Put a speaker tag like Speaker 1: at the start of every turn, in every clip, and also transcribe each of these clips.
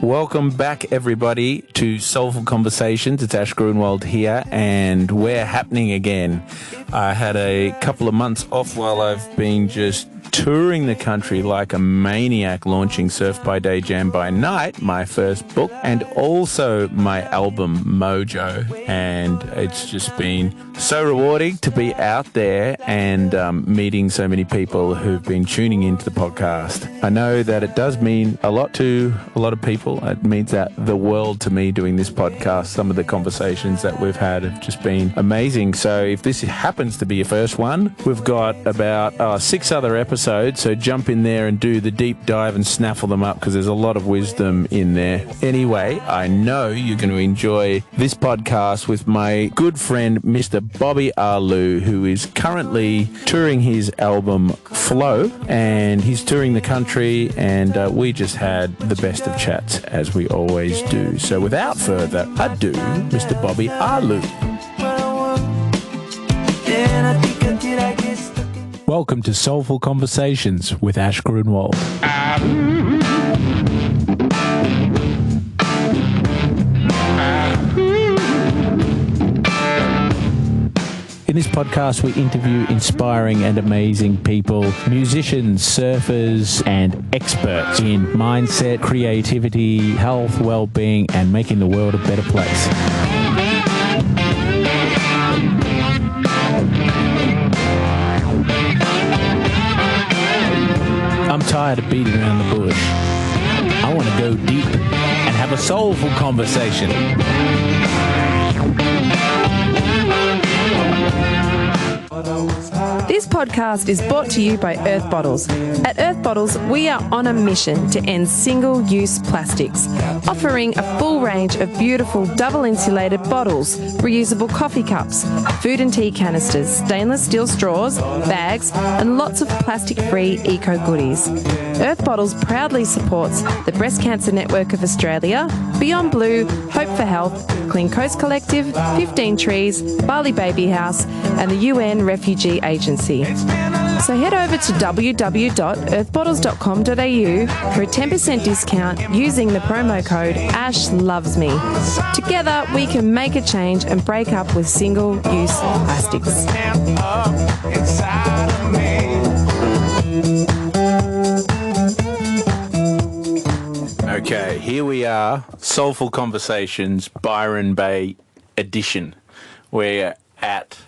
Speaker 1: Welcome back, everybody, to Soulful Conversations. It's Ash Grunwald here, and we're happening again. I had a couple of months off while I've been just touring the country like a maniac, launching Surf by Day, Jam by Night, my first book, and also my album Mojo. And it's just been so rewarding to be out there and meeting so many people who've been tuning into the podcast. I know that it does mean a lot to a lot of people. It means that the world to me doing this podcast. Some of the conversations that we've had have just been amazing. So if this happens to be your first one, we've got about 6 other episodes. So jump in there and do the deep dive and snaffle them up, because there's a lot of wisdom in there. Anyway, I know you're going to enjoy this podcast with my good friend, Mr. Bobby Arlou, who is currently touring his album Flow, and he's touring the country, and we just had the best of chats, as we always do. So without further ado, Mr. Bobby Arlou. Welcome to Soulful Conversations with Ash Grunwald. In this podcast, we interview inspiring and amazing people, musicians, surfers, and experts in mindset, creativity, health, well-being, and making the world a better place. I'm tired of beating around the bush. I want to go deep and have a soulful conversation.
Speaker 2: This podcast is brought to you by Earth Bottles. At Earth Bottles, we are on a mission to end single-use plastics, offering a full range of beautiful double-insulated bottles, reusable coffee cups, food and tea canisters, stainless steel straws, bags, and lots of plastic-free eco-goodies. Earth Bottles proudly supports the Breast Cancer Network of Australia, Beyond Blue, Hope for Health, Clean Coast Collective, 15 Trees, Bali Baby House, and the UN Refugee Agency. So head over to www.earthbottles.com.au for a 10% discount using the promo code ASHLOVESME. Together we can make a change and break up with single-use plastics.
Speaker 1: Okay, here we are, Soulful Conversations, Byron Bay edition. We're at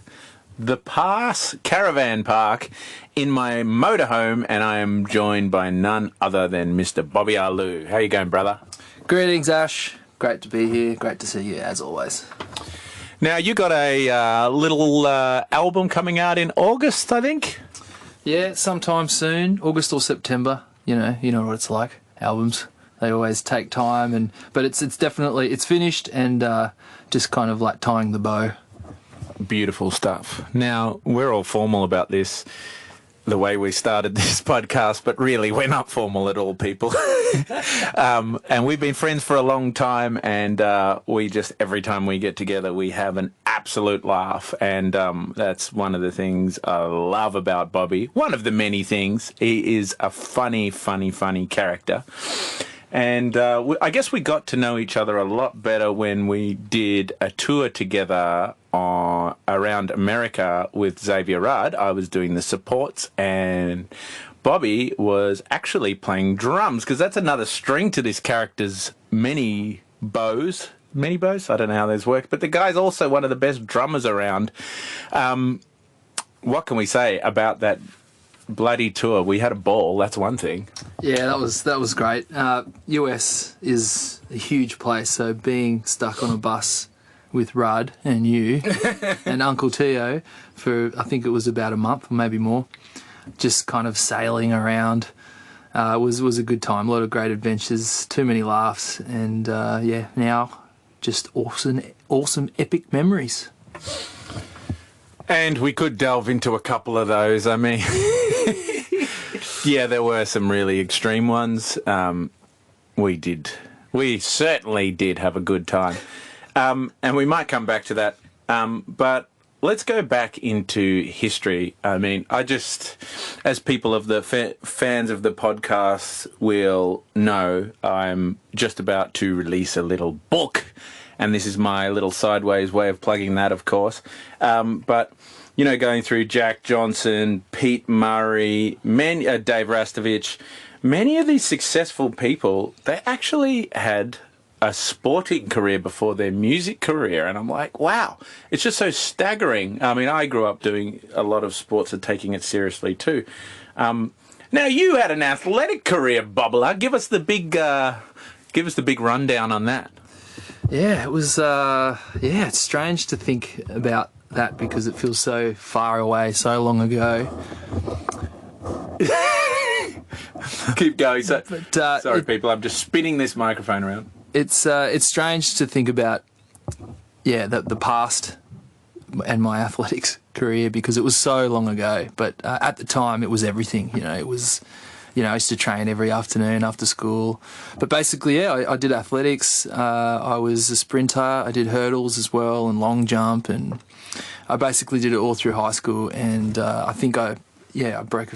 Speaker 1: the Pass Caravan Park in my motorhome, and I am joined by none other than Mr. Bobby Arlou. How you going, brother?
Speaker 3: Greetings, Ash. Great to be here. Great to see you, as always.
Speaker 1: Now, you got a little album coming out in August, I think?
Speaker 3: Yeah, sometime soon, August or September. You know what it's like. Albums, they always take time, but it's definitely finished and just kind of like tying the bow.
Speaker 1: Beautiful stuff. Now, we're all formal about this, the way we started this podcast, but really we're not formal at all, people. And we've been friends for a long time, and we just, every time we get together, we have an absolute laugh. And that's one of the things I love about Bobby. One of the many things. He is a funny character. And I guess we got to know each other a lot better when we did a tour together around America with Xavier Rudd. I was doing the supports, and Bobby was actually playing drums, because that's another string to this character's many bows. I don't know how those work, but the guy's also one of the best drummers around. What can we say about that bloody tour? We had a ball, that's one thing.
Speaker 3: Yeah, that was great. US is a huge place, so being stuck on a bus with Rudd and you and Uncle Tio for, I think it was about a month, or maybe more, just kind of sailing around, was a good time. A lot of great adventures, too many laughs, and now just awesome epic memories.
Speaker 1: And we could delve into a couple of those. I mean, yeah, there were some really extreme ones. We certainly did have a good time. And we might come back to that. But let's go back into history. I mean, as people of the fans of the podcast will know, I'm just about to release a little book, and this is my little sideways way of plugging that, of course. But going through Jack Johnson, Pete Murray, Dave Rastovich, many of these successful people, they actually had a sporting career before their music career, and I'm like, wow, it's just so staggering. I mean, I grew up doing a lot of sports and taking it seriously too. Now, you had an athletic career, Bobbler. Give us the big rundown on that.
Speaker 3: Yeah, it was. It's strange to think about that because it feels so far away, so long ago.
Speaker 1: Keep going. Sorry, people. I'm just spinning this microphone around.
Speaker 3: It's strange to think about, the past and my athletics career because it was so long ago. But at the time, it was everything. It was, I used to train every afternoon after school. But basically, I did athletics. I was a sprinter. I did hurdles as well and long jump, and I basically did it all through high school. And I think I broke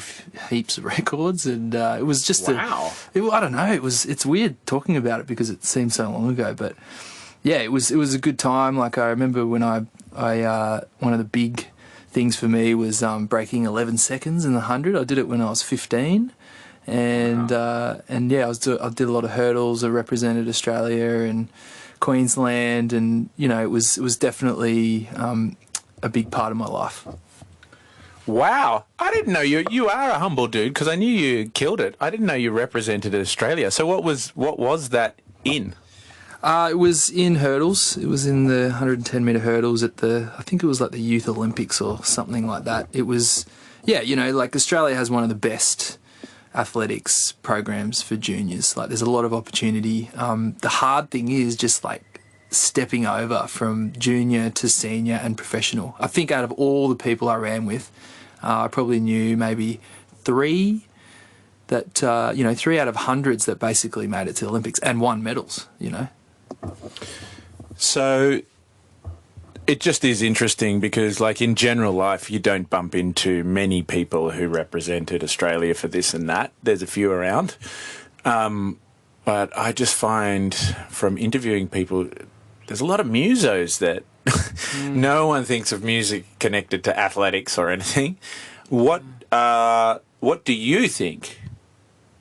Speaker 3: heaps of records, and it was just
Speaker 1: wow.
Speaker 3: I don't know. It's weird talking about it because it seems so long ago, but it was a good time. Like I remember when I one of the big things for me was breaking 11 seconds in the 100. I did it when I was 15, and wow. I did a lot of hurdles. I represented Australia and Queensland, and it was definitely a big part of my life.
Speaker 1: Wow, I didn't know you are a humble dude because I knew you killed it. I didn't know you represented Australia. So what was that in?
Speaker 3: It was in hurdles. It was in the 110 metre hurdles at I think it was like the Youth Olympics or something like that. It was, like Australia has one of the best athletics programs for juniors. Like there's a lot of opportunity. The hard thing is just like stepping over from junior to senior and professional. I think out of all the people I ran with, I probably knew maybe three that, 3 out of hundreds that basically made it to the Olympics and won medals,
Speaker 1: So it just is interesting because, like, in general life, you don't bump into many people who represented Australia for this and that. There's a few around. But I just find from interviewing people, there's a lot of musos that no one thinks of music connected to athletics or anything. What do you think?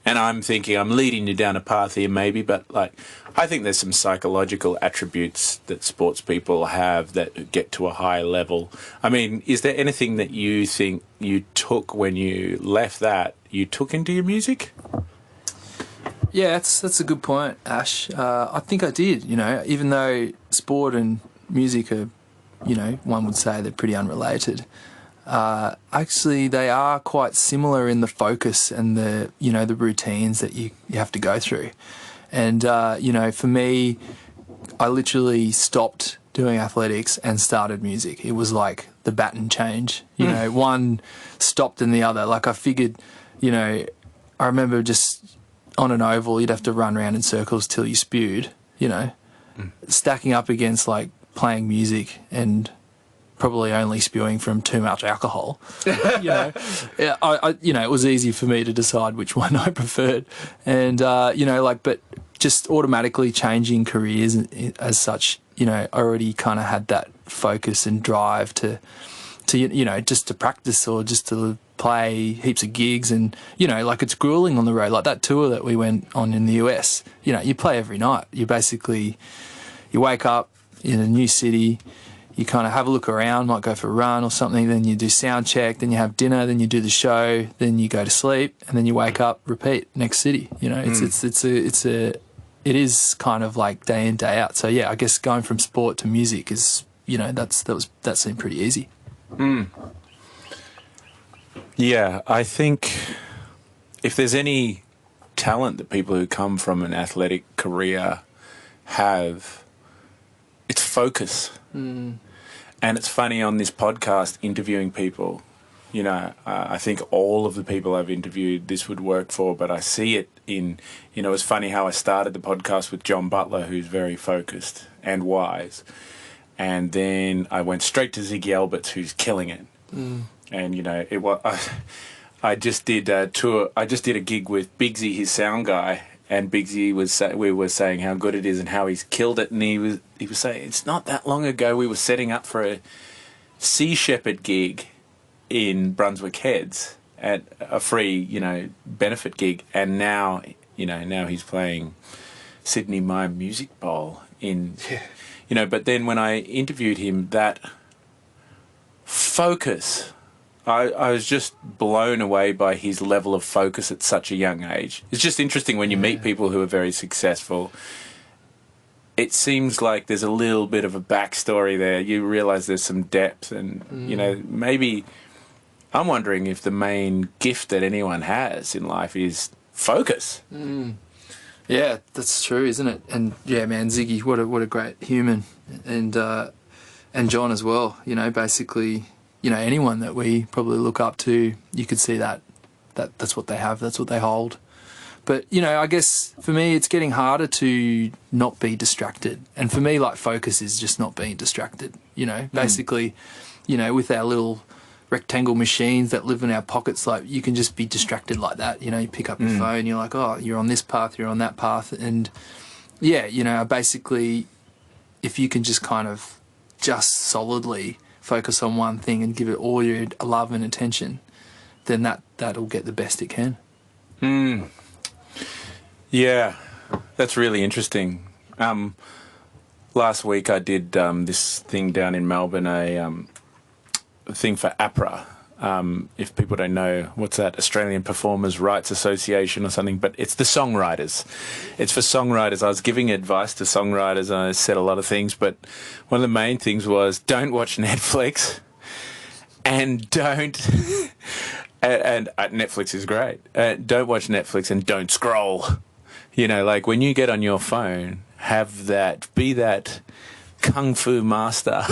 Speaker 1: And I'm thinking I'm leading you down a path here maybe, but like I think there's some psychological attributes that sports people have that get to a high level. I mean, is there anything that you think you took when you left that you took into your music?
Speaker 3: Yeah, that's a good point, Ash. I think I did, even though sport and music are, one would say they're pretty unrelated. Actually, they are quite similar in the focus and the routines that you have to go through. And, for me, I literally stopped doing athletics and started music. It was like the baton change, one stopped in the other. Like I figured, I remember just on an oval, you'd have to run around in circles till you spewed, stacking up against like playing music and probably only spewing from too much alcohol. It was easy for me to decide which one I preferred. And, but just automatically changing careers as such, I already kind of had that focus and drive to just to practice or just to play heaps of gigs. And, it's grueling on the road. Like that tour that we went on in the US, you play every night. You wake up in a new city, you kind of have a look around, might go for a run or something, then you do sound check, then you have dinner, then you do the show, then you go to sleep, and then you wake up, repeat, next city. It is kind of like day in, day out. So yeah, I guess going from sport to music is, that seemed pretty easy.
Speaker 1: Yeah, I think if there's any talent that people who come from an athletic career have, it's focus. And it's funny on this podcast interviewing people, I think all of the people I've interviewed this would work for, but I see it in, it's funny how I started the podcast with John Butler, who's very focused and wise. and then I went straight to Ziggy Alberts, who's killing it. And you know, it was. I just did a tour. I just did a gig with Bigsy, his sound guy, and Bigsy we were saying how good it is and how he's killed it, and he was saying it's not that long ago we were setting up for a Sea Shepherd gig in Brunswick Heads at a free, you know, benefit gig, and now he's playing Sydney Mime Music Bowl in, you know. But then when I interviewed him, that focus. I was just blown away by his level of focus at such a young age. It's just interesting when you meet people who are very successful. It seems like there's a little bit of a backstory there. You realise there's some depth, and you know, maybe I'm wondering if the main gift that anyone has in life is focus.
Speaker 3: Yeah, that's true, isn't it? And yeah, man, Ziggy, what a great human, and John as well. You know, basically. You know, anyone that we probably look up to, you could see that's what they have, that's what they hold. But, you know, I guess for me it's getting harder to not be distracted. And for me, like, focus is just not being distracted, you know. Basically, you know, with our little rectangle machines that live in our pockets, like, you can just be distracted like that. You know, you pick up your phone, you're like, oh, you're on this path, you're on that path. And, yeah, you know, basically, if you can just kind of just solidly focus on one thing and give it all your love and attention, then that'll get the best it can.
Speaker 1: Yeah, that's really interesting. Last week I did this thing down in Melbourne, a thing for APRA. If people don't know, what's that? Australian Performers Rights Association or something, but it's the songwriters. It's for songwriters. I was giving advice to songwriters and I said a lot of things, but one of the main things was don't watch Netflix and don't... and Netflix is great. Don't watch Netflix and don't scroll. You know, like when you get on your phone, be that kung fu master,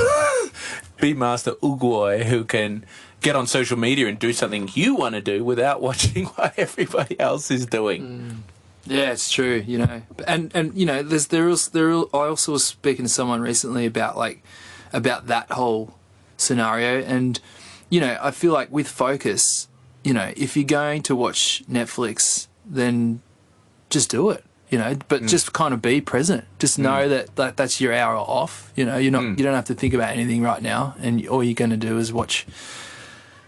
Speaker 1: be Master Ugoi who can get on social media and do something you want to do without watching what everybody else is doing.
Speaker 3: Yeah, it's true, you know. And you know, I also was speaking to someone recently about that whole scenario, and you know, I feel like with focus, you know, if you're going to watch Netflix, then just do it, you know, but just kind of be present. Just know that that's your hour off, you know. You don't have to think about anything right now, and all you're going to do is watch,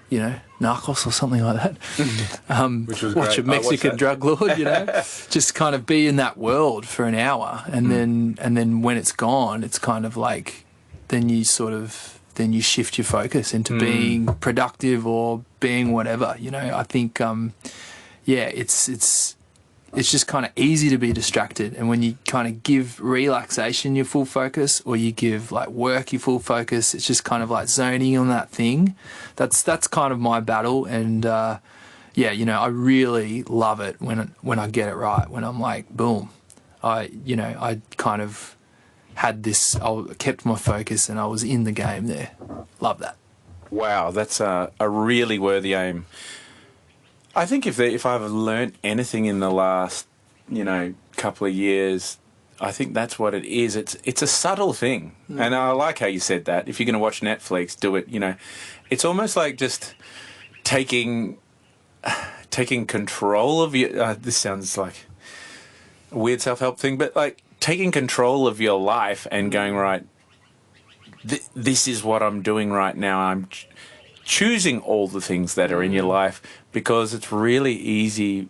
Speaker 3: you know, Narcos or something like that.
Speaker 1: Which was
Speaker 3: watch
Speaker 1: great.
Speaker 3: a Mexican drug lord, you know. Just kind of be in that world for an hour, and then when it's gone, it's kind of like then you shift your focus into being productive or being whatever, you know. I think it's just kind of easy to be distracted, and when you kind of give relaxation your full focus, or you give like work your full focus, it's just kind of like zoning on that thing. That's kind of my battle, and yeah, you know, I really love it when I get it right, when I'm like, boom, I kind of had this, I kept my focus and I was in the game there. Love that.
Speaker 1: Wow, that's a really worthy aim. I think if I've learnt anything in the last, you know, couple of years, I think that's what it is. It's a subtle thing. And I like how you said that. If you're going to watch Netflix, do it, you know. It's almost like just taking control of your... this sounds like a weird self-help thing, but like taking control of your life and going, right, this is what I'm doing right now. I'm choosing all the things that are in your life, because it's really easy.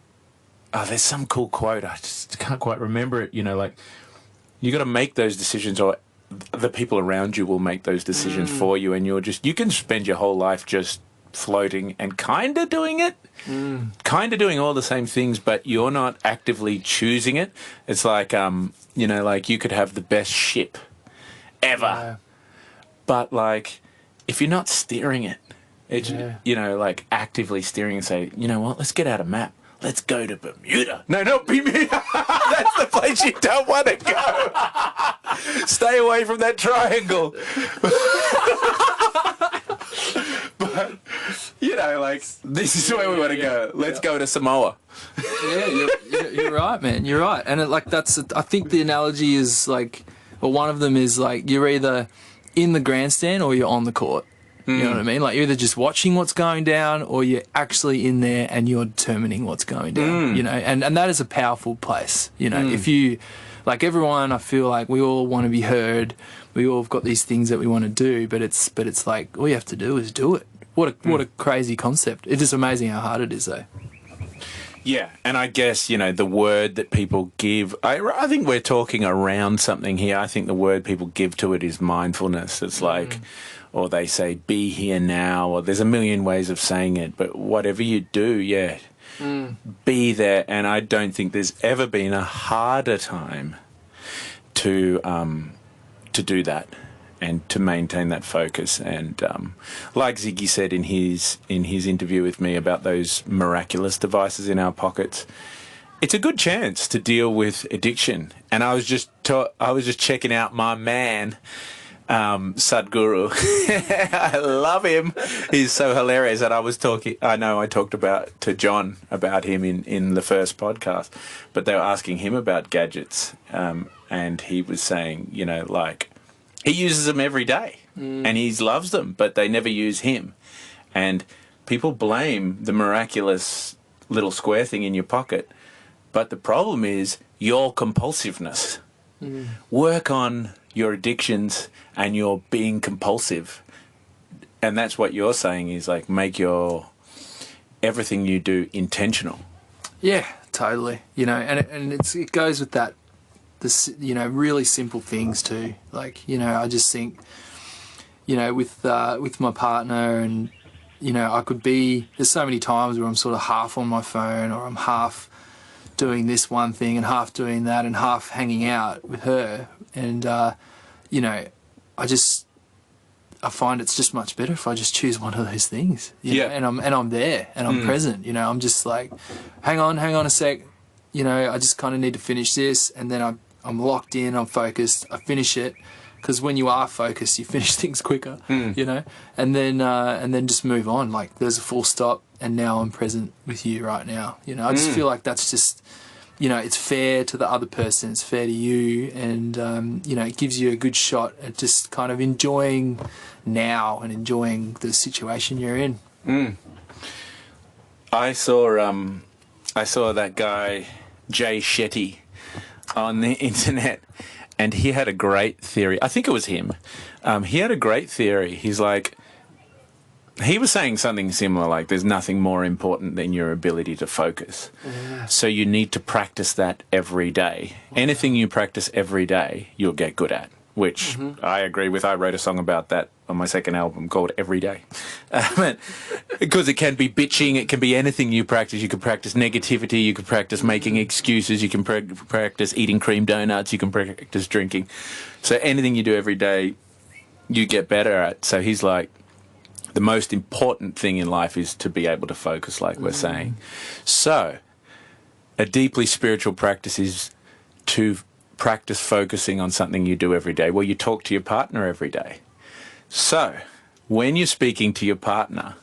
Speaker 1: There's some cool quote, I just can't quite remember it, you know, like you got to make those decisions, or the people around you will make those decisions for you, and you can spend your whole life just floating and kind of doing it, kind of doing all the same things, but you're not actively choosing it. It's like, you know, like you could have the best ship ever, but like if you're not steering it, it's, you know, like actively steering and say, you know what, let's get out a map. Let's go to Bermuda. No, not Bermuda. That's the place you don't want to go. Stay away from that triangle. But, you know, like, this is where we want to go. Let's go to Samoa.
Speaker 3: Yeah, you're right, man. You're right. And I think the analogy is like, or one of them is like, you're either in the grandstand or you're on the court. You know what I mean? Like, you're either just watching what's going down or you're actually in there and you're determining what's going down, you know? And that is a powerful place, you know? If you, like, everyone, I feel like we all want to be heard. We all have got these things that we want to do, but it's like, all you have to do is do it. What a crazy concept. It's just amazing how hard it is, though.
Speaker 1: Yeah, and I guess, you know, the word that people give, I think we're talking around something here. I think the word people give to it is mindfulness. It's like, or they say, be here now, or there's a million ways of saying it, but whatever you do, be there. And I don't think there's ever been a harder time to do that and to maintain that focus. And like Ziggy said in his interview with me about those miraculous devices in our pockets, it's a good chance to deal with addiction. And I was just checking out my man, Sadhguru. I love him. He's so hilarious. And I talked to John about him in the first podcast, but they were asking him about gadgets. And he was saying, you know, like, he uses them every day and he loves them, but they never use him. And people blame the miraculous little square thing in your pocket. But the problem is your compulsiveness. Work on your addictions and your being compulsive. And that's what you're saying is, like, make your everything you do intentional.
Speaker 3: Yeah, totally. You know, and it goes with that, this, you know, really simple things too. Like, you know, I just think, you know, with my partner, and, you know, there's so many times where I'm sort of half on my phone, or I'm half doing this one thing and half doing that and half hanging out with her. And, you know, I find it's just much better if I just choose one of those things. You know, and I'm there and I'm present. You know, I'm just like, hang on a sec. You know, I just kind of need to finish this, and then I'm locked in. I'm focused. I finish it, because when you are focused, you finish things quicker. You know, and then just move on. Like, there's a full stop, and now I'm present with you right now. You know, I just feel like that's just, you know, it's fair to the other person, it's fair to you, and, you know, it gives you a good shot at just kind of enjoying now and enjoying the situation you're in.
Speaker 1: I saw that guy, Jay Shetty, on the internet, and he had a great theory. I think it was him. He had a great theory. He's like, he was saying something similar, like, there's nothing more important than your ability to focus. So you need to practice that every day. Anything you practice every day, you'll get good at, which I agree with. I wrote a song about that on my second album called Every Day. Because it can be bitching, it can be anything you practice. You can practice negativity, you can practice making excuses, you can practice eating cream donuts, you can practice drinking. So anything you do every day, you get better at. So he's like, the most important thing in life is to be able to focus, like we're saying. So a deeply spiritual practice is to practice focusing on something you do every day. Well, you talk to your partner every day. So when you're speaking to your partner,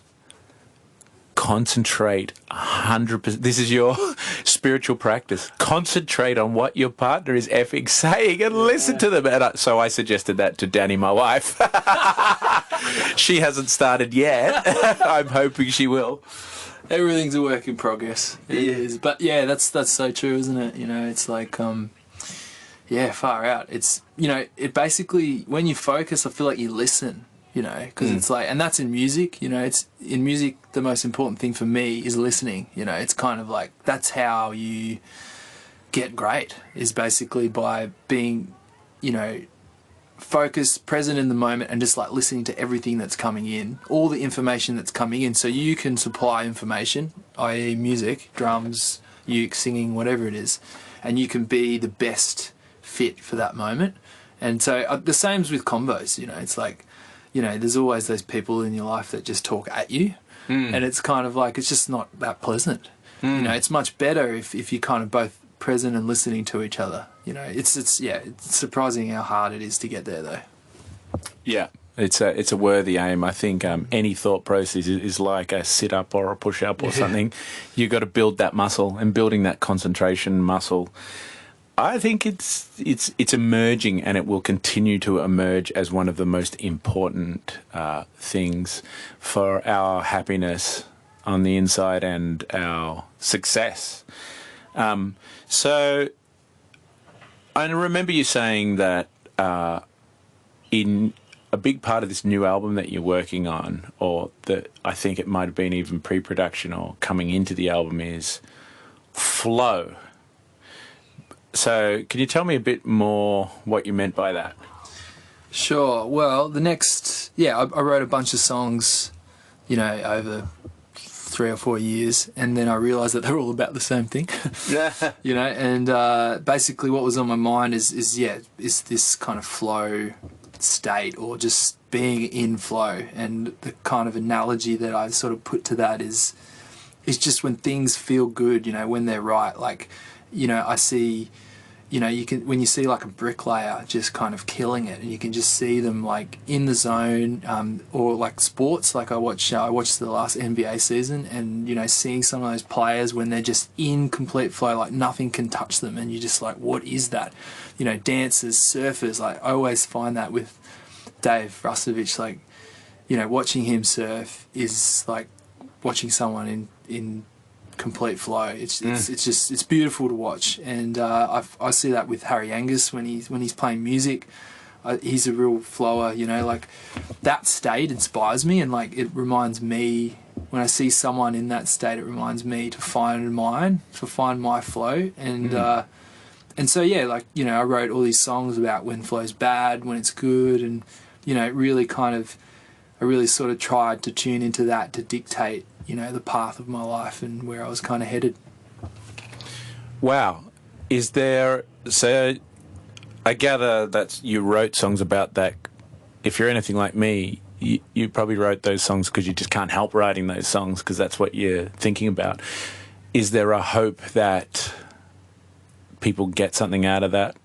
Speaker 1: concentrate 100%. This is your spiritual practice. Concentrate on what your partner is effing saying and listen to them. And so I suggested that to Danny, my wife. She hasn't started yet. I'm hoping she will.
Speaker 3: Everything's a work in progress. It is. But yeah, that's so true, isn't it? You know, it's like, yeah, far out. It's, you know, it basically, when you focus, I feel like you listen. You know, because it's like, and that's in music, you know, it's in music, the most important thing for me is listening. You know, it's kind of like, that's how you get great, is basically by being, you know, focused, present in the moment, and just like listening to everything that's coming in, all the information that's coming in, so you can supply information, i.e. music, drums, uke, singing, whatever it is, and you can be the best fit for that moment. And so the same's with combos, you know, it's like, you know, there's always those people in your life that just talk at you, and it's kind of like, it's just not that pleasant. You know, it's much better if you're kind of both present and listening to each other. You know, it's surprising how hard it is to get there, though.
Speaker 1: Yeah, it's a worthy aim. I think any thought process is like a sit-up or a push-up or something. You've got to build that muscle, and building that concentration muscle I think it's emerging, and it will continue to emerge as one of the most important things for our happiness on the inside and our success. So I remember you saying that in a big part of this new album that you're working on, or that I think it might have been even pre-production or coming into the album, is flow. So can you tell me a bit more what you meant by that?
Speaker 3: Sure. Well, I wrote a bunch of songs, over 3 or 4 years, and then I realised that they're all about the same thing. And basically what was on my mind is this kind of flow state, or just being in flow. And the kind of analogy that I sort of put to that is just when things feel good, when they're right. Like, I see, when you see like a bricklayer just kind of killing it, and you can just see them like in the zone, or like sports. Like I watched the last NBA season, and seeing some of those players when they're just in complete flow, like nothing can touch them, and you're just like, what is that? Dancers, surfers. Like I always find that with Dave Rustovich, like watching him surf is like watching someone in complete flow. It's beautiful to watch, and I see that with Harry Angus when he's playing music. He's a real flower, like that state inspires me, and like it reminds me, when I see someone in that state, it reminds me to find my flow. And so I wrote all these songs about when flow's bad, when it's good, and I really sort of tried to tune into that to dictate the path of my life and where I was kind of headed.
Speaker 1: Wow. So I gather that you wrote songs about that. If you're anything like me, you probably wrote those songs because you just can't help writing those songs because that's what you're thinking about. Is there a hope that people get something out of that?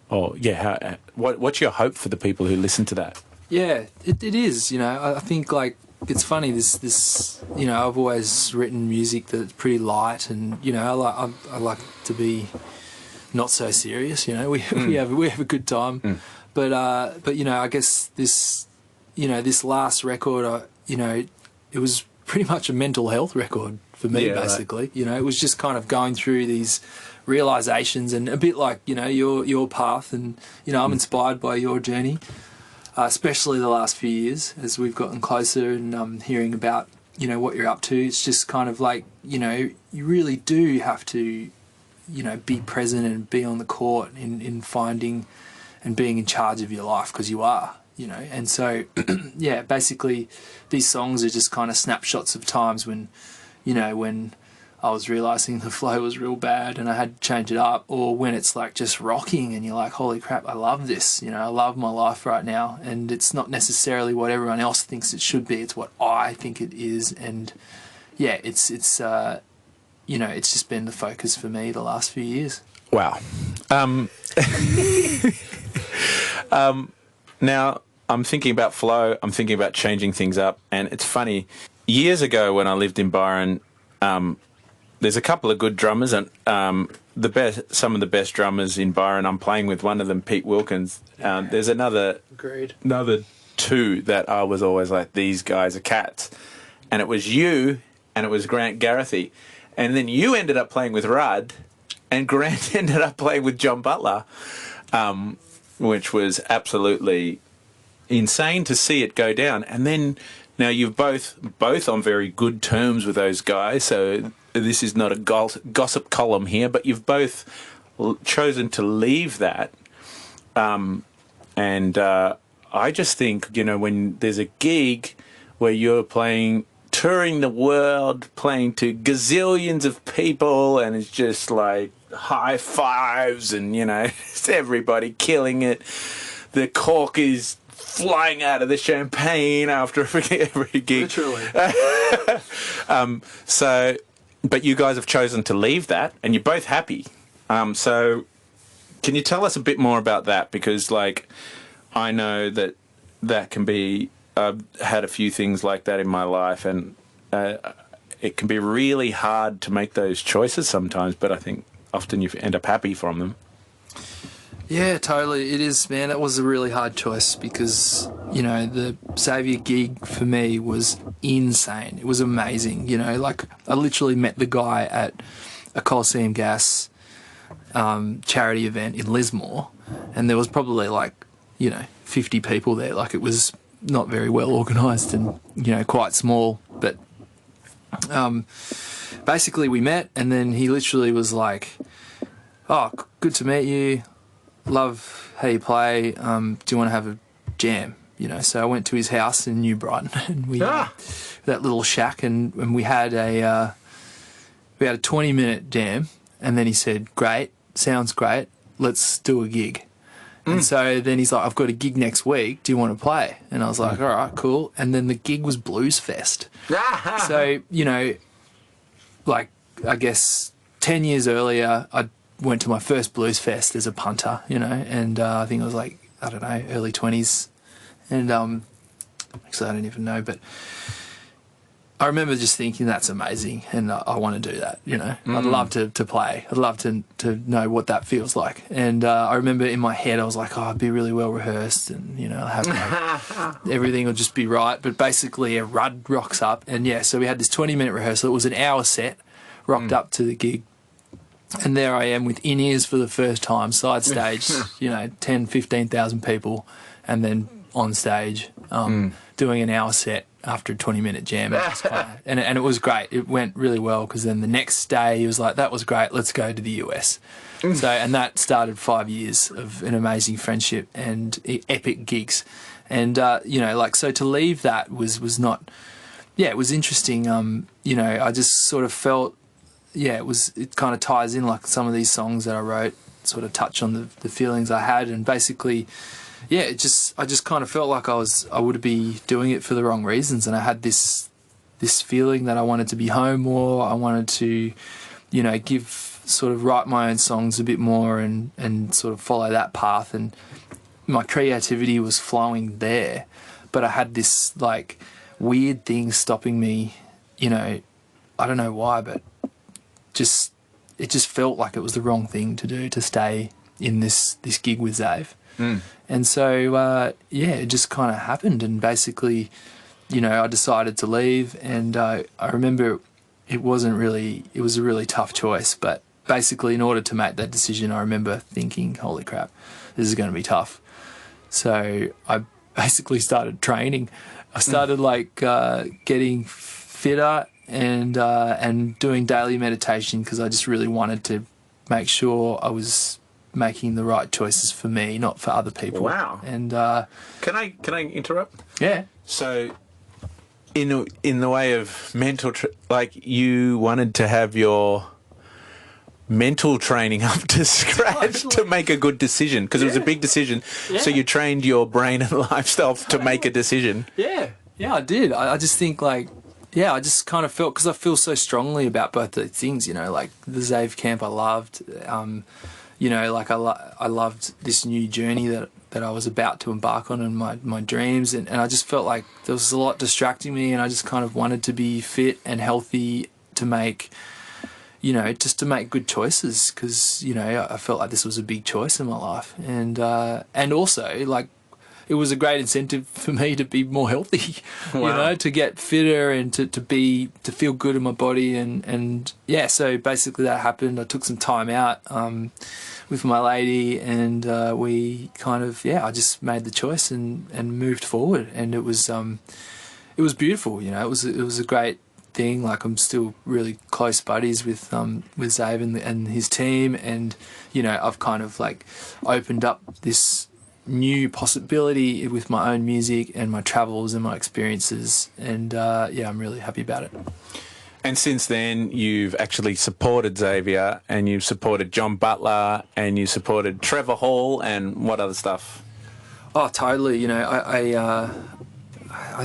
Speaker 1: What's your hope for the people who listen to that?
Speaker 3: Yeah, it is. I think like it's funny. This I've always written music that's pretty light, and I like to be not so serious. We have a good time, but I guess this last record, it was pretty much a mental health record for me, basically. Right. It was just kind of going through these realizations, and a bit like your path, and I'm inspired by your journey. Especially the last few years, as we've gotten closer and hearing about, what you're up to. It's just kind of like, you really do have to, be present and be on the court in finding and being in charge of your life, because you are, And so, basically these songs are just kind of snapshots of times when, when I was realising the flow was real bad and I had to change it up, or when it's like just rocking and you're like, holy crap, I love this, I love my life right now, and it's not necessarily what everyone else thinks it should be, it's what I think it is. And it's just been the focus for me the last few years.
Speaker 1: Wow. Now I'm thinking about flow, I'm thinking about changing things up, and it's funny, years ago when I lived in Byron, there's a couple of good drummers, and some of the best drummers in Byron. I'm playing with one of them, Pete Wilkins. There's another two that I was always like, these guys are cats. And it was you, and it was Grant Garathy. And then you ended up playing with Rudd, and Grant ended up playing with John Butler, which was absolutely insane to see it go down. And then now you've both on very good terms with those guys, so this is not a gossip column here, but you've both chosen to leave that. And I just think, when there's a gig where you're touring the world, playing to gazillions of people, and it's just like high fives and, it's everybody killing it. The cork is flying out of the champagne after every gig.
Speaker 3: Literally.
Speaker 1: But you guys have chosen to leave that, and you're both happy. So can you tell us a bit more about that? Because, I know that can be... I've had a few things like that in my life, and it can be really hard to make those choices sometimes, but I think often you end up happy from them.
Speaker 3: Yeah, totally. It is, man. That was a really hard choice because, you know, the Xavier gig for me was insane. It was amazing. You know, like I literally met the guy at a Coliseum Gas charity event in Lismore, and there was probably like, you know, 50 people there. Like it was not very well organised and, you know, quite small. But basically we met, and then he literally was like, "Oh, good to meet you. Love how you play. Do you want to have a jam?" You know, so I went to his house in New Brighton, and we that little shack, and we had a 20-minute jam, and then he said, "Great, sounds great. Let's do a gig." And so then he's like, "I've got a gig next week. Do you want to play?" And I was like, "All right, cool." And then the gig was Blues Fest. So, you know, like I guess 10 years earlier, I went to my first Blues Fest as a punter, you know, and I think it was like, I don't know, early 20s. And actually, I don't even know, but I remember just thinking that's amazing, and I want to do that, you know. I'd love to play. I'd love to know what that feels like. And I remember in my head I was like, oh, I'd be really well rehearsed, and, you know, have like, everything will just be right. But basically a Rudd rocks up, and yeah, so we had this 20-minute rehearsal. It was an hour set, rocked up to the gig. And there I am with in-ears for the first time, side stage, you know, 10, 15,000 people, and then on stage doing an hour set after a 20-minute jam. And it was great. It went really well because then the next day he was like, "That was great, let's go to the US." So, and that started 5 years of an amazing friendship and epic gigs. And, you know, like, so to leave that was not, yeah, it was interesting. You know, I just sort of felt, yeah, it kind of ties in, like some of these songs that I wrote sort of touch on the feelings I had, and basically, yeah, I just kind of felt like I would be doing it for the wrong reasons, and I had this feeling that I wanted to be home more. I wanted to, you know, write my own songs a bit more and sort of follow that path, and my creativity was flowing there, but I had this like weird thing stopping me, you know, I don't know why, but it just felt like it was the wrong thing to do, to stay in this gig with Xav. And so, yeah, it just kind of happened. And basically, you know, I decided to leave, and I remember it was a really tough choice. But basically, in order to make that decision, I remember thinking, holy crap, this is going to be tough. So I basically started training. I started like getting fitter and doing daily meditation, because I just really wanted to make sure I was making the right choices for me, not for other people.
Speaker 1: Wow.
Speaker 3: And
Speaker 1: can I interrupt?
Speaker 3: Yeah.
Speaker 1: So in the way of mental like you wanted to have your mental training up to scratch to make a good decision, because it was a big decision. So you trained your brain and lifestyle to make a decision. Yeah,
Speaker 3: I did. I just think like, yeah, I just kind of felt, because I feel so strongly about both the things, you know, like the Xav camp I loved, you know, like I loved this new journey that I was about to embark on, and my dreams, and I just felt like there was a lot distracting me, and I just kind of wanted to be fit and healthy to make, you know, just to make good choices, because, you know, I felt like this was a big choice in my life, and also like it was a great incentive for me to be more healthy, you know, to get fitter and to feel good in my body, and yeah, so basically that happened. I took some time out with my lady, and we kind of, I just made the choice and moved forward, and it was beautiful, you know. It was a great thing. Like, I'm still really close buddies with Xav and his team, and, you know, I've kind of like opened up this new possibility with my own music and my travels and my experiences, and I'm really happy about it.
Speaker 1: And since then, you've actually supported Xavier, and you've supported John Butler, and you supported Trevor Hall, and what other stuff?
Speaker 3: Oh, totally. You know, I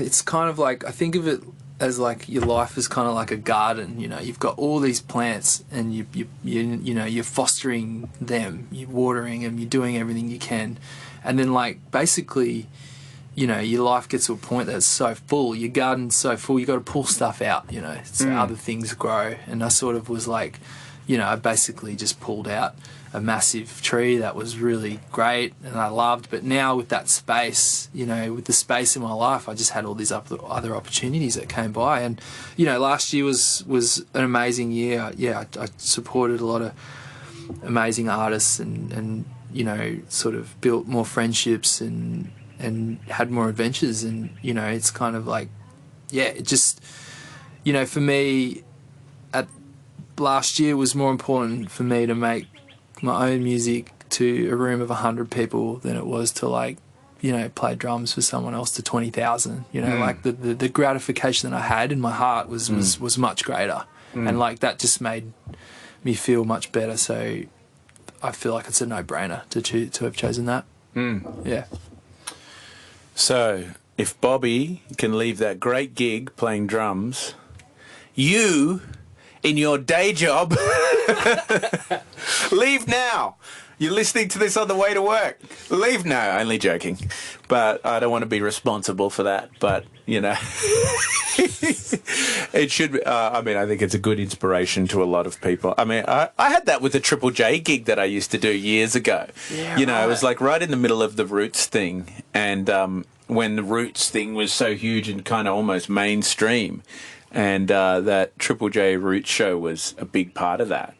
Speaker 3: it's kind of like, I think of it as like your life is kind of like a garden. You know, you've got all these plants, and you know, you're fostering them, you're watering them, you're doing everything you can. And then, like, basically, you know, your life gets to a point that's so full, your garden's so full, you got to pull stuff out, you know, so other things grow. And I sort of was like, I basically just pulled out a massive tree that was really great and I loved. But now with that space, with the space in my life, I just had all these other opportunities that came by. And, last year was an amazing year. Yeah, I supported a lot of amazing artists and sort of built more friendships and had more adventures. And, it's kind of like, it just, for me, last year was more important for me to make my own music to a room of 100 people than it was to play drums for someone else to 20,000. Like the gratification that I had in my heart was much greater, and that just made me feel much better. So I feel like it's a no-brainer to have chosen that. Yeah.
Speaker 1: So if Bobby can leave that great gig playing drums, you, in your day job, leave now. You're listening to this on the way to work. Leave now. Only joking. But I don't want to be responsible for that. But, it should be. I think it's a good inspiration to a lot of people. I had that with the Triple J gig that I used to do years ago. Yeah, it was right in the middle of the Roots thing. And when the Roots thing was so huge and kind of almost mainstream. And that Triple J Roots show was a big part of that.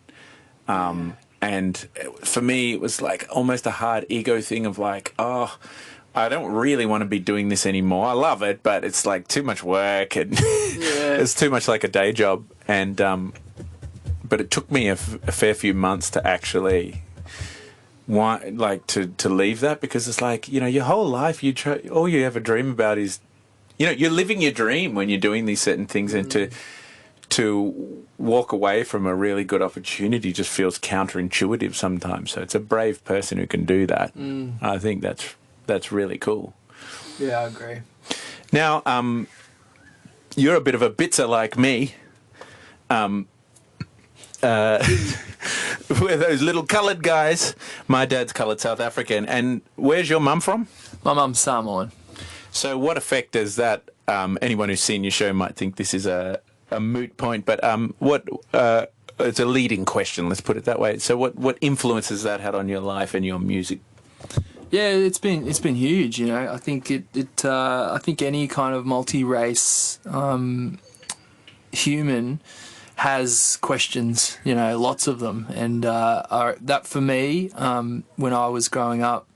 Speaker 1: And for me, it was almost a hard ego thing of I don't really want to be doing this anymore. I love it, but it's too much work and it's too much like a day job. And but it took me a fair few months to actually to leave that, because it's your whole life all you ever dream about is you're living your dream when you're doing these certain things, and to walk away from a really good opportunity just feels counterintuitive sometimes. So it's a brave person who can do that. I think that's really cool.
Speaker 3: Yeah, I agree.
Speaker 1: Now, you're a bit of a bitzer like me. We're those little coloured guys. My dad's coloured South African. And where's your mum from?
Speaker 3: My mum's Samoan.
Speaker 1: So what effect does that, anyone who's seen your show might think this is a moot point, but it's a leading question, let's put it that way. So what influence has that had on your life and your music?
Speaker 3: Yeah, it's been huge. I think I think any kind of multi-race human has questions. Lots of them, and that for me, when I was growing up,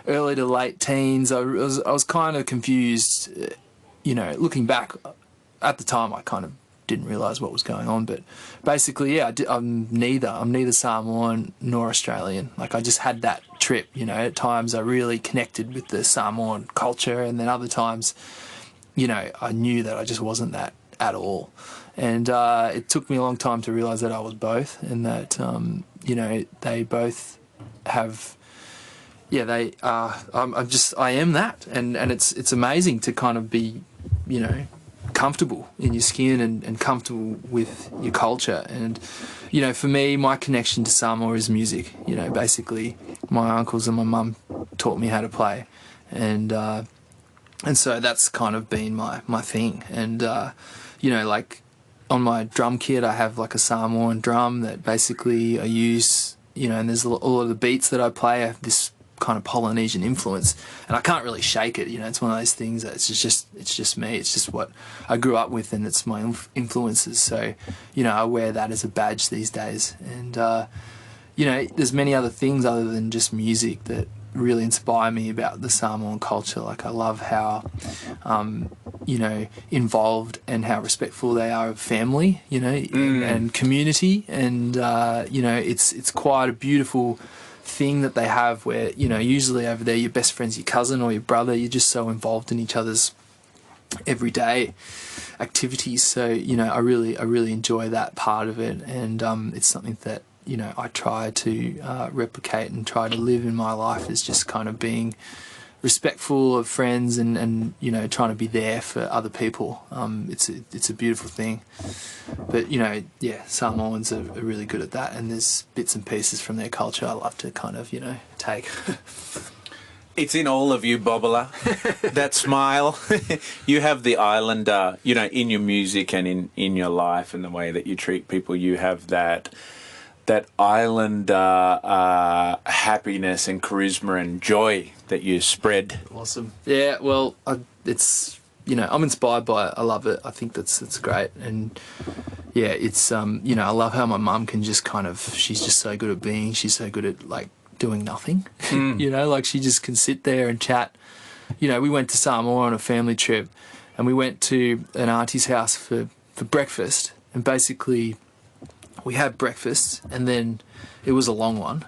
Speaker 3: early to late teens, I was kind of confused. Looking back, at the time, I kind of didn't realise what was going on. But basically, I'm neither Samoan nor Australian. I just had that trip. At times I really connected with the Samoan culture, and then other times, I knew that I just wasn't that at all. And it took me a long time to realise that I was both, and that they both have. Yeah, they are. I am that, and it's amazing to kind of be, comfortable in your skin and comfortable with your culture. And for me, my connection to Samoa is music. Basically my uncles and my mum taught me how to play, and so that's kind of been my thing. And on my drum kit I have a Samoan drum that basically I use, and there's all of the beats that I play have this kind of Polynesian influence, and I can't really shake it. It's one of those things that it's just me. It's just what I grew up with, and it's my influences. So, I wear that as a badge these days. And there's many other things other than just music that really inspire me about the Samoan culture. I love how involved and how respectful they are of family, and community, and it's quite a beautiful thing that they have, where usually over there your best friend's your cousin or your brother. You're just so involved in each other's everyday activities. So I really enjoy that part of it, and it's something that I try to replicate and try to live in my life, is just kind of being respectful of friends and trying to be there for other people. It's a beautiful thing. But Samoans are really good at that, and there's bits and pieces from their culture I love to kind of take.
Speaker 1: It's in all of you, Bobbler. That smile. You have the islander, in your music and in your life and the way that you treat people. You have that islander happiness and charisma and joy that you spread.
Speaker 3: Awesome. Yeah, well, it's, I'm inspired by it. I love it. I think it's great. And yeah, it's, I love how my mum can just she's just so good at being, she's so good at like doing nothing, like she just can sit there and chat. We went to Samoa on a family trip and we went to an auntie's house for breakfast, and basically we had breakfast and then it was a long one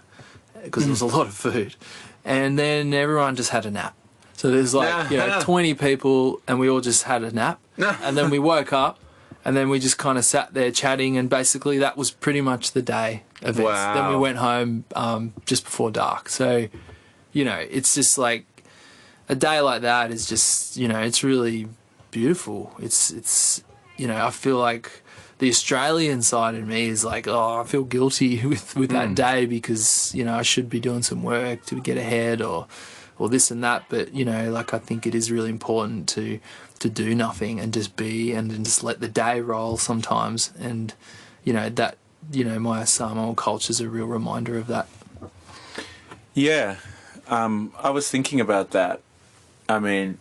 Speaker 3: because there was a lot of food, and then everyone just had a nap. So there's 20 people and we all just had a nap, and then we woke up and then we just kind of sat there chatting, and basically that was pretty much the day events.
Speaker 1: Wow.
Speaker 3: Then we went home just before dark. So, it's just like a day like that is just, it's really beautiful. It's I feel like the Australian side of me is like, I feel guilty with that day because, I should be doing some work to get ahead or this and that. But, I think it is really important to do nothing and just be and then just let the day roll sometimes. And, that, my Samoan culture is a real reminder of that.
Speaker 1: Yeah. I was thinking about that. I mean,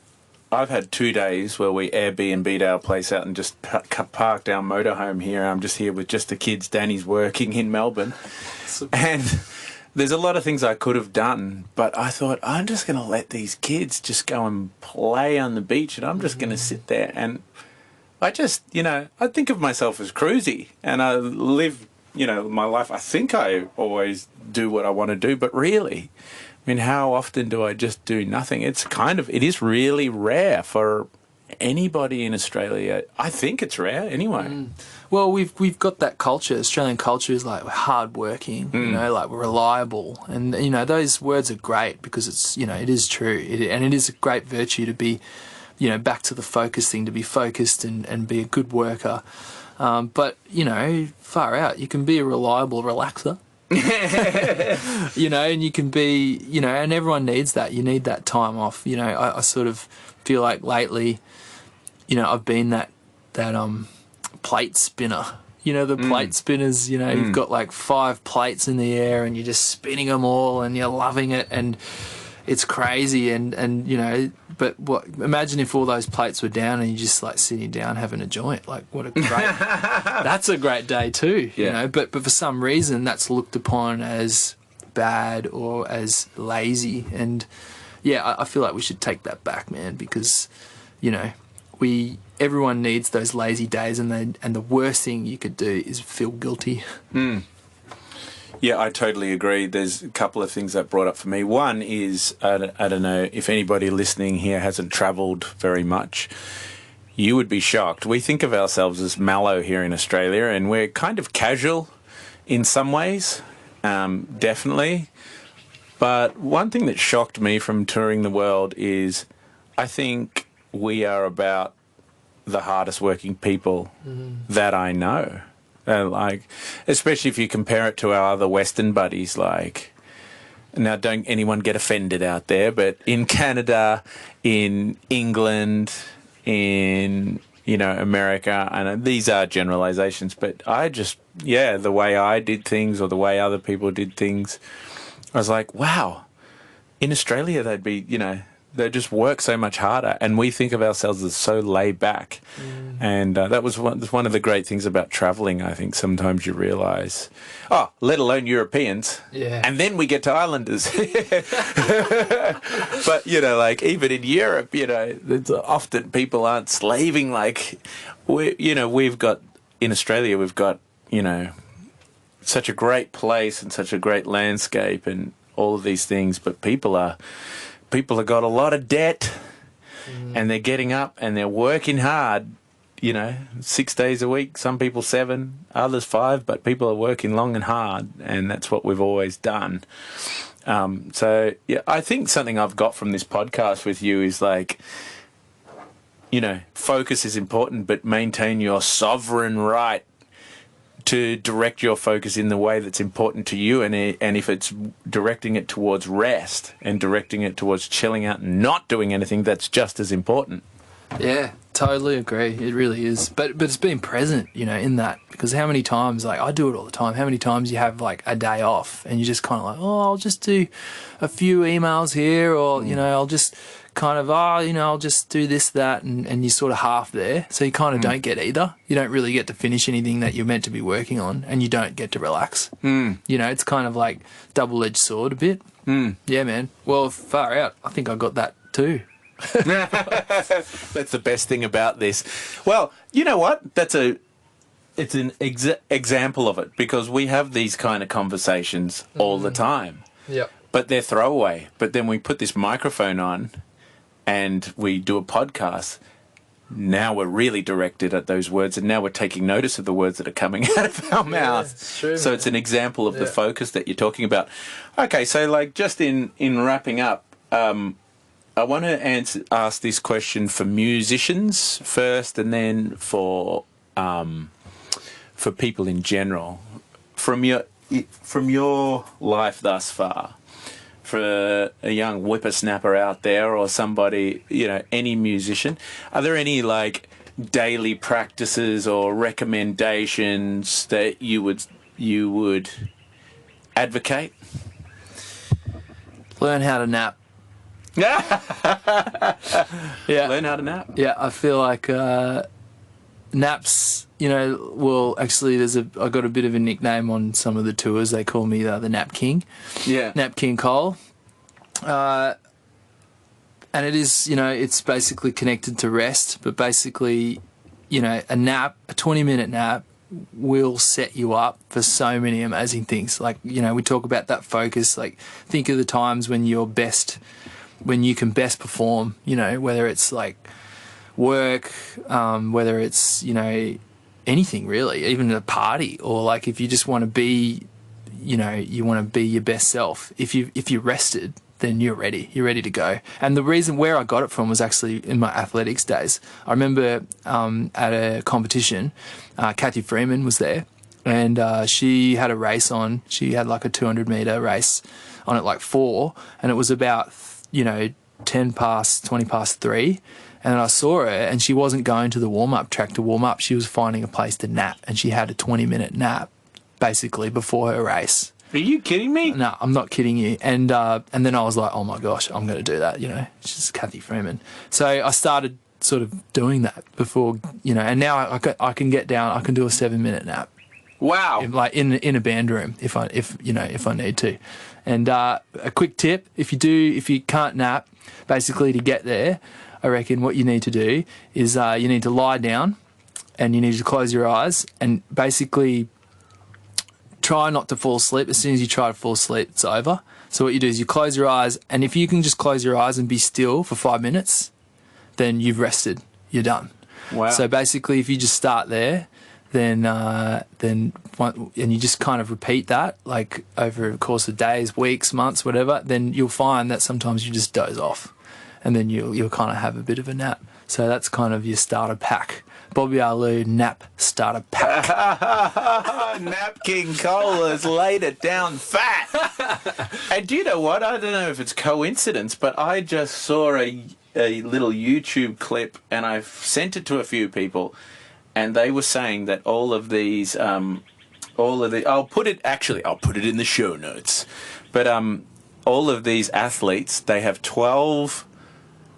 Speaker 1: I've had 2 days where we Airbnb'd our place out and just parked our motorhome here. I'm just here with just the kids. Danny's working in Melbourne. And there's a lot of things I could have done, but I thought, I'm just going to let these kids just go and play on the beach, and I'm just going to sit there. And I just, I think of myself as cruisy, and I live, my life. I think I always do what I want to do, but really, I mean, how often do I just do nothing? It is really rare for anybody in Australia. I think it's rare anyway.
Speaker 3: Well, we've got that culture. Australian culture is like hard working, like we're reliable, and those words are great because it's it is true, and it is a great virtue to be, back to the focus thing, to be focused and be a good worker. But far out, you can be a reliable relaxer. And you can be, and everyone needs that. You need that time off. I sort of feel like lately, I've been that plate spinner. The plate spinners, you've got like 5 plates in the air and you're just spinning them all and you're loving it and it's crazy and but imagine if all those plates were down and you're just like sitting down having a joint. Like what a great that's a great day too, but for some reason that's looked upon as bad or as lazy, and I feel like we should take that back, man, because everyone needs those lazy days, and the worst thing you could do is feel guilty.
Speaker 1: Yeah, I totally agree. There's a couple of things that brought up for me. One is, I don't know if anybody listening here hasn't travelled very much. You would be shocked. We think of ourselves as mellow here in Australia, and we're kind of casual in some ways, definitely. But one thing that shocked me from touring the world is I think we are about the hardest working people that I know. Especially if you compare it to our other Western buddies, now don't anyone get offended out there, but in Canada, in England, in, America, and these are generalizations, but the way I did things or the way other people did things, I was like, wow, in Australia they'd be, they just work so much harder, and we think of ourselves as so laid back. And that was one of the great things about travelling. I think sometimes you realise, let alone Europeans, and then we get to Islanders. But even in Europe, often people aren't slaving we've got in Australia. We've got such a great place and such a great landscape and all of these things, but people have got a lot of debt, and they're getting up and they're working hard, 6 days a week, some people 7, others 5, but people are working long and hard, and that's what we've always done. I think something I've got from this podcast with you is focus is important, but maintain your sovereign right to direct your focus in the way that's important to you, and if it's directing it towards rest and directing it towards chilling out and not doing anything, that's just as important.
Speaker 3: Yeah, totally agree. It really is. But it's being present, in that. Because how many times, like, I do it all the time, how many times you have, like, a day off and you're just kind of like, I'll just do a few emails here, or, I'll just kind of, I'll just do this, that, and you're sort of half there. So you kind of don't get either. You don't really get to finish anything that you're meant to be working on, and you don't get to relax. It's kind of like double-edged sword a bit. Yeah, man. Well, far out. I think I got that too.
Speaker 1: That's the best thing about this. Well, you know what? It's an example of it, because we have these kind of conversations all the time.
Speaker 3: Yep.
Speaker 1: But they're throwaway. But then we put this microphone on and we do a podcast. Now we're really directed at those words, and now we're taking notice of the words that are coming out of our mouth.
Speaker 3: It's true,
Speaker 1: so
Speaker 3: man.
Speaker 1: It's an example of the focus that you're talking about. Okay, so like just in wrapping up, I want to ask this question for musicians first, and then for people in general. From your life thus far, for a young whippersnapper out there, or somebody, any musician, are there any like daily practices or recommendations that you would advocate?
Speaker 3: Learn how to nap.
Speaker 1: Yeah.
Speaker 3: Learn
Speaker 1: how to nap.
Speaker 3: Yeah, I feel like naps, well, actually I got a bit of a nickname on some of the tours. They call me the Nap King. Yeah. Nap King Cole. And it is, it's basically connected to rest, but basically, a 20-minute nap will set you up for so many amazing things. Like, we talk about that focus. Like, think of the times when you can best perform, whether it's like work, whether it's, anything really, even a party, or like if you just want to be, you want to be your best self. If you're rested, then you're ready to go. And the reason where I got it from was actually in my athletics days. I remember at a competition, Cathy Freeman was there, and she had a race on. She had like a 200-meter race on at like 4, and it was about 20 past 3, and I saw her, and she wasn't going to the warm-up track to warm up. She was finding a place to nap, and she had a 20-minute nap basically before her race.
Speaker 1: Are you kidding me?
Speaker 3: No, I'm not kidding you. And then I was like, oh my gosh, I'm going to do that. She's Cathy Freeman. So I started sort of doing that before, and now I can get down. I can do a 7-minute nap.
Speaker 1: Wow!
Speaker 3: Like in a band room, if I need to. And a quick tip: if you can't nap, basically to get there, I reckon what you need to do is you need to lie down, and you need to close your eyes, and basically try not to fall asleep. As soon as you try to fall asleep, it's over. So what you do is you close your eyes, and if you can just close your eyes and be still for 5 minutes, then you've rested. You're done.
Speaker 1: Wow!
Speaker 3: So basically, if you just start there, then and you just kind of repeat that like over the course of days, weeks, months, whatever, then you'll find that sometimes you just doze off, and then you'll kind of have a bit of a nap. So that's kind of your starter pack. Bobby Arlou nap starter pack.
Speaker 1: Nap King Cole has laid it down fat. And do you know what? I don't know if it's coincidence, but I just saw a little YouTube clip, and I've sent it to a few people. And they were saying that all of these, I'll put it in the show notes. But all of these athletes, they have 12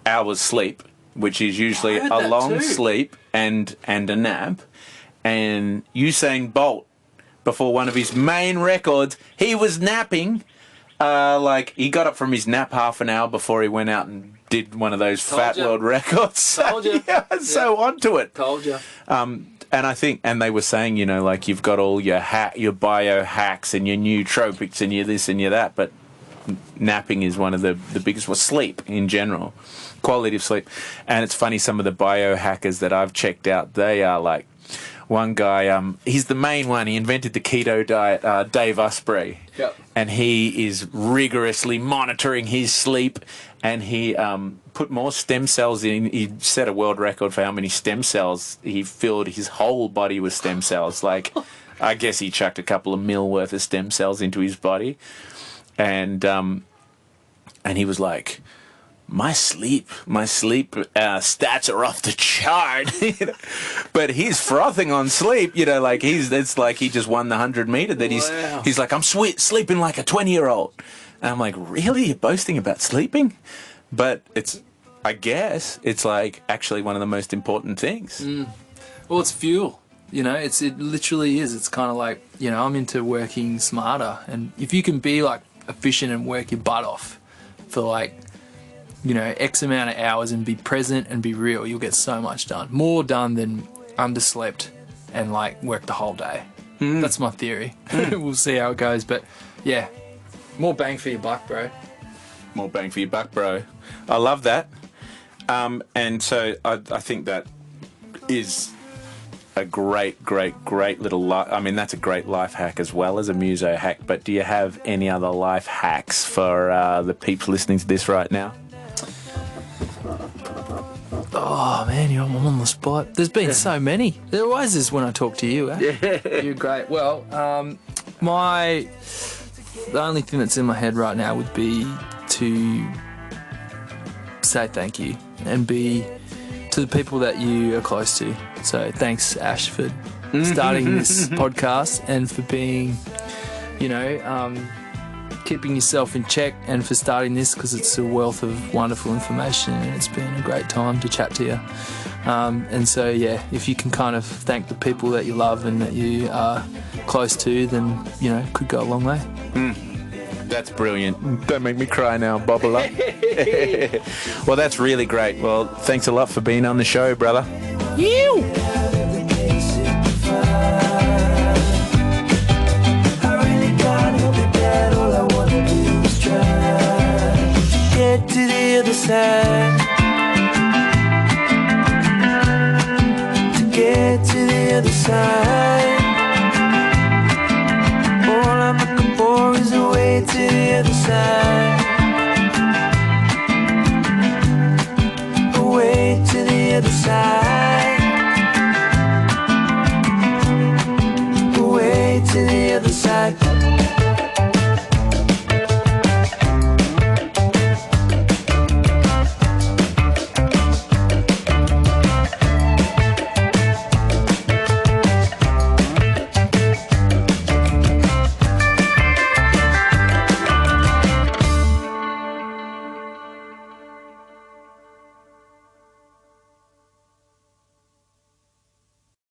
Speaker 1: hours sleep, which is usually a long sleep and a nap. And Usain Bolt, before one of his main records, he was napping. He got up from his nap half an hour before he went out and did one of those fat world records.
Speaker 3: Told you.
Speaker 1: So onto it.
Speaker 3: Told you.
Speaker 1: And I think, and they were saying, you've got all your biohacks and your nootropics and your this and your that, but napping is one of the biggest. Well, sleep in general, quality of sleep. And it's funny, some of the biohackers that I've checked out, they are like, one guy, he's the main one. He invented the keto diet, Dave Asprey.
Speaker 3: Yep.
Speaker 1: And he is rigorously monitoring his sleep, and he put more stem cells in. He set a world record for how many stem cells he filled his whole body with stem cells. Like, I guess he chucked a couple of mil worth of stem cells into his body, and he was like, my sleep stats are off the chart. But he's frothing on sleep, like it's like he just won the 100-meter. That he's like, I'm sleeping like a 20-year-old. And I'm like, really? You're boasting about sleeping? But I guess it's like actually one of the most important things.
Speaker 3: Well, it's fuel. It literally is. It's kind of like, I'm into working smarter, and if you can be like efficient and work your butt off for like, X amount of hours and be present and be real, you'll get so much done. More done than underslept and like work the whole day. That's my theory. We'll see how it goes, but yeah, more bang for your buck, bro.
Speaker 1: More bang for your buck, bro. I love that. And so I think that is a great little that's a great life hack as well as a muso hack. But do you have any other life hacks for the peeps listening to this right now?
Speaker 3: Oh man, I'm on the spot. There's been so many. There always is when I talk to you. You're great. Well, the only thing that's in my head right now would be to say thank you and be to the people that you are close to. So thanks, Ash, for starting this podcast and for being, keeping yourself in check, and for starting this, because it's a wealth of wonderful information and it's been a great time to chat to you. And so, yeah, if you can kind of thank the people that you love and that you are close to, then, it could go a long way.
Speaker 1: That's brilliant. Don't make me cry now, bubble up. Well, that's really great. Well, thanks a lot for being on the show, brother. You.
Speaker 4: Get to the other side. To get to the other side. All I'm looking for is a way to the other side. A way to the other side.